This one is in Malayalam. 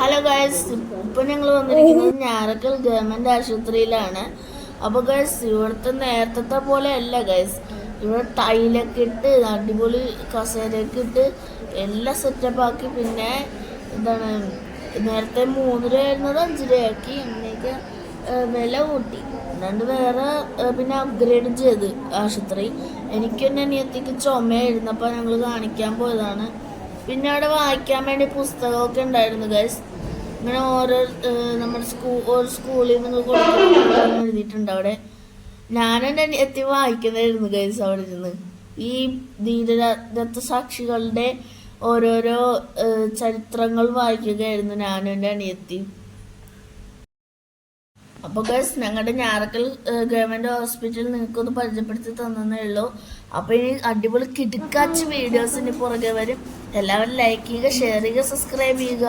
ഹലോ ഗൈസ്, ഇപ്പൊ ഞങ്ങൾ വന്നിരിക്കുന്നത് ഞാറക്കൽ ഗവൺമെന്റ് ആശുപത്രിയിലാണ്. അപ്പൊ ഗൈസ്, ഇവിടുത്തെ നേരത്തെ പോലെ അല്ല ഗൈസ്. ഇവിടെ ടൈലൊക്കെ ഇട്ട് അടിപൊളി കസേരയൊക്കെ ഇട്ട് എല്ലാം സെറ്റപ്പ് ആക്കി. പിന്നെ എന്താണ്, നേരത്തെ 3 രൂപ ആയിരുന്നത് 5 രൂപയാക്കി. അങ്ങനെയൊക്കെ വില കൂട്ടി. അല്ലാണ്ട് വേറെ പിന്നെ അപ്ഗ്രേഡ് ചെയ്ത് ആശുപത്രി. എനിക്കെന്നെ അനിയത്തിക്ക് ചുമയായിരുന്നു, അപ്പൊ ഞങ്ങൾ കാണിക്കാൻ പോയതാണ്. പിന്നെ അവിടെ വായിക്കാൻ വേണ്ടി പുസ്തകമൊക്കെ ഉണ്ടായിരുന്നു ഗൈസ്. ഇങ്ങനെ ഓരോ നമ്മുടെ സ്കൂളിൽ നിന്ന് കൊടുക്കുന്ന എഴുതിയിട്ടുണ്ട് അവിടെ. ഞാനെൻ്റെ അനിയത്തി വായിക്കുന്നതായിരുന്നു ഗൈസ് അവിടെ ഇരുന്ന്. ഈ രക്തസാക്ഷികളുടെ ഓരോരോ ചരിത്രങ്ങൾ വായിക്കുകയായിരുന്നു ഞാനും എൻ്റെ അനിയത്തിയും. അപ്പോൾ ഗൈസ്, ഞങ്ങളുടെ ഞാറക്കൽ ഗവൺമെൻറ് ഹോസ്പിറ്റൽ നിങ്ങൾക്കൊന്ന് പരിചയപ്പെടുത്തി തന്നേ ഉള്ളൂ. അപ്പോൾ ഇനി അടിപൊളി കിടുക്കാച്ച് വീഡിയോസിന് പുറകെ വരും. എല്ലാവരും ലൈക്ക് ചെയ്യുക, ഷെയർ ചെയ്യുക, സബ്സ്ക്രൈബ് ചെയ്യുക.